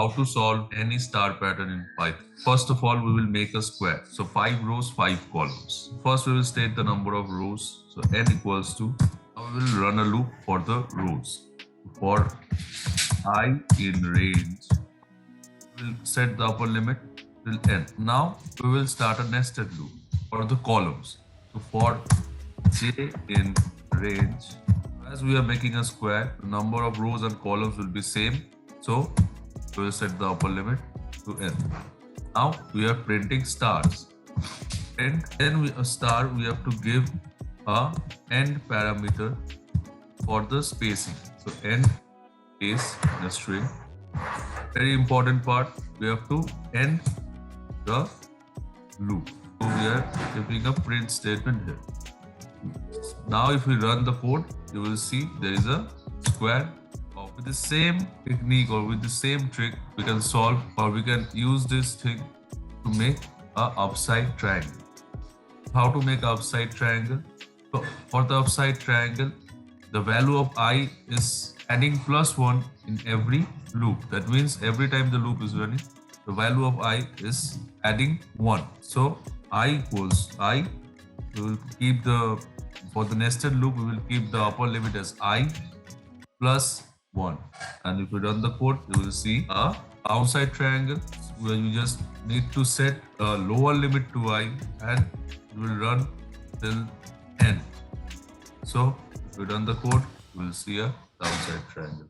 how to solve any star pattern in Python. First of all, we will make a square. So 5 rows, 5 columns. First, we will state the number of rows. So n equals to, now we will run a loop for the rows. For I in range, we will set the upper limit till n. Now, we will start a nested loop for the columns. So for j in range, as we are making a square, the number of rows and columns will be same. So we will set the upper limit to n. Now we are printing stars, and then a star we have to give a end parameter for the spacing. So end is the string. Very important part, we have to end the loop. So we are giving a print statement here. Now if we run the code, you will see there is a square. With the same technique or with the same trick, we can solve, or we can use this thing to make a upside triangle. How to make an upside triangle? So for the upside triangle, the value of I is adding +1 in every loop. That means every time the loop is running, the value of I is adding 1. So I equals I. We will keep for the nested loop, we will keep the upper limit as I plus 1. And if you run the code, you will see a downside triangle where you just need to set a lower limit to I and you will run till n. So if you run the code, you will see a downside triangle.